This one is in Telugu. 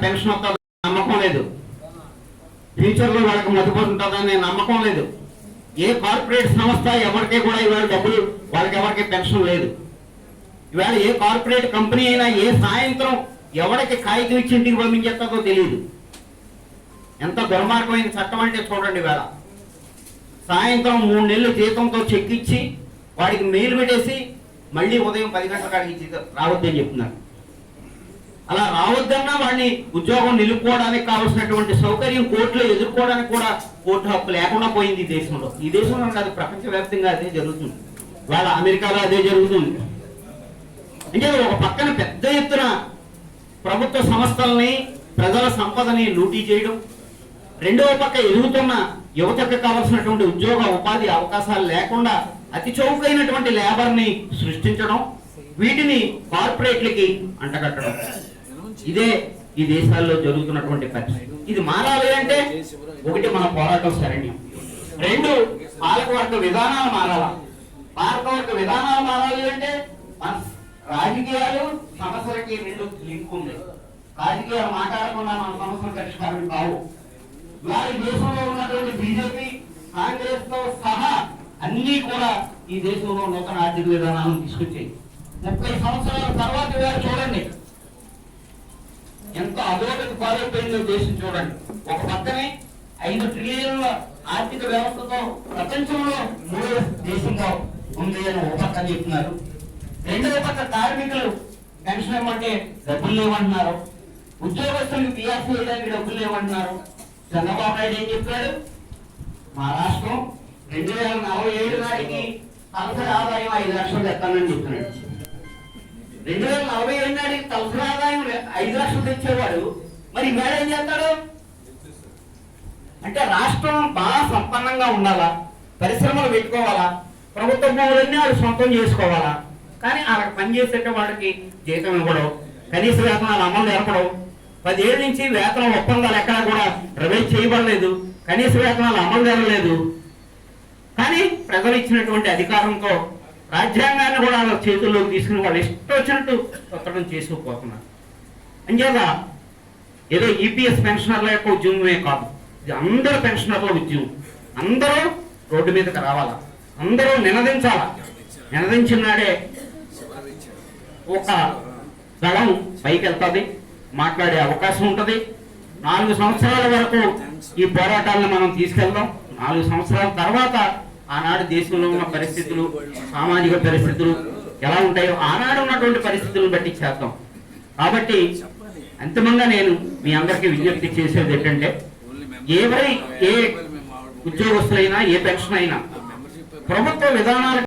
పెన్షన్ వస్తుందని నమ్మకం లేదు, ఫ్యూచర్లో వాళ్ళకి మదుపు ఉంటుందని నమ్మకం లేదు. ఏ కార్పొరేట్ సంస్థ ఎవరికి కూడా ఇవాళ డబ్బులు వాళ్ళకి ఎవరికి పెన్షన్ లేదు. ఇవాళ ఏ కార్పొరేట్ కంపెనీ అయినా ఏ సాయంత్రం ఎవరికి కాగితం ఇచ్చి ఇంటికి పంపించేస్తుందో తెలియదు. ఎంత దుర్మార్గమైన చట్టం అంటే చూడండి. ఇవాళ సాయంత్రం 3 నెలలు జీతంతో చెక్ ఇచ్చి వాడికి మెయిల్ పెట్టేసి మళ్ళీ ఉదయం 10 గంటల కాడికి రావద్దని చెప్తున్నారు. అలా రావద్దన్నా వాడిని ఉద్యోగం నిలుపుకోవడానికి కావాల్సినటువంటి సౌకర్యం కోర్టులో ఎదుర్కోవడానికి కూడా కోర్టు హక్కు లేకుండా పోయింది ఈ దేశంలో. ఈ దేశంలో కాదు, ప్రపంచవ్యాప్తంగా అదే జరుగుతుంది. వాళ్ళ అమెరికాలో అదే జరుగుతుంది. అంటే ఒక పక్కన పెద్ద ఎత్తున ప్రభుత్వ సంస్థల్ని ప్రజల సంపదని లూటీ చేయడం, రెండవ పక్క ఎదుగుతున్న యువతకు కావాల్సినటువంటి ఉద్యోగ ఉపాధి అవకాశాలు లేకుండా అతి చౌకైనటువంటి లేబర్ని సృష్టించడం, వీటిని కార్పొరేట్లకి అంటగట్టడం, ఇదే ఈ దేశాల్లో జరుగుతున్నటువంటి పరిస్థితి. ఇది మారాలి అంటే ఒకటి మన పోరాటం శరణ్యం, 2 పాలకవర్గ విధానాలు మారాలా. పాలకవర్గ విధానాలు మారాలి అంటే మన రాజకీయాలు సమస్యలకి 2 లింక్ ఉంది. రాజకీయాలు మాట్లాడకుండా మన సమస్యలు పరిష్కారం కావు. వారి దేశంలో ఉన్నటువంటి బీజేపీ, కాంగ్రెస్ తో సహా అన్ని కూడా ఈ దేశంలో నూతన ఆర్థిక విధానాలను తీసుకొచ్చాయి. 30 సంవత్సరాల తర్వాత వారు చూడండి ఎంత అధోగతి పాలైపోయిందో దేశం చూడండి. ఒక పక్కనే 5 ట్రిలియన్ల ఆర్థిక వ్యవస్థతో ప్రపంచంలో 3వ దేశంగా ఉంది అని ఒక పక్క చెప్తున్నారు. రెండవ పక్క కార్మికులు పెన్షన్ ఇవ్వమంటే డబ్బులు లేవంటున్నారు, ఉద్యోగస్తులకు పిఆర్సీ వేయడానికి డబ్బులు లేవంటున్నారు. చంద్రబాబు నాయుడు ఏం చెప్పాడు? మా రాష్ట్రం 2047 నాటికి తలసరి ఆదాయం 5 లక్షలు తెస్తానని చెప్తున్నాడు. 2047 నాటికి తలసరి ఆదాయం 5 లక్షలు తెచ్చేవాడు మరి ఇవాళ ఏం చేస్తాడు? అంటే రాష్ట్రం బాగా సంపన్నంగా ఉండాలా, పరిశ్రమలు పెట్టుకోవాలా, ప్రభుత్వ భూములన్నీ వాళ్ళు సొంతం చేసుకోవాలా, కానీ అలా పనిచేసేట వాడికి జీతం ఇవ్వడం, కనీస వేతనాలు అమలు జరపడం, 10 ఏళ్ళ నుంచి వేతన ఒప్పందాలు ఎక్కడా కూడా రివైజ్ చేయబడలేదు, కనీస వేతనాలు అమలు జరగలేదు. కానీ ప్రజలు ఇచ్చినటువంటి అధికారంతో రాజ్యాంగాన్ని కూడా వాళ్ళ చేతుల్లోకి తీసుకుని వాళ్ళు ఇష్టం వచ్చినట్టు కొత్తడం చేసుకుపోతున్నారు. అంచేత ఏదో ఈపీఎస్ పెన్షనర్ల యొక్క ఉద్యమమే కాదు, ఇది అందరూ పెన్షనర్ల ఉద్యమం. అందరూ రోడ్డు మీదకి రావాలా, అందరూ నినదించాలా. నినదించిన నాడే ఒక దళం పైకి వెళ్తుంది, మాట్లాడే అవకాశం ఉంటుంది. 4 సంవత్సరాల వరకు ఈ పోరాటాలను మనం తీసుకెళ్దాం. 4 సంవత్సరాల తర్వాత ఆనాడు దేశంలో ఉన్న పరిస్థితులు, సామాజిక పరిస్థితులు ఎలా ఉంటాయో ఆనాడు ఉన్నటువంటి పరిస్థితులను బట్టి చేద్దాం. కాబట్టి అంతిమంగా నేను మీ అందరికీ విజ్ఞప్తి చేసేది ఏంటంటే, ఏ ఉద్యోగస్తులైనా ఏ పెన్షన్ అయినా ప్రభుత్వ విధానాలు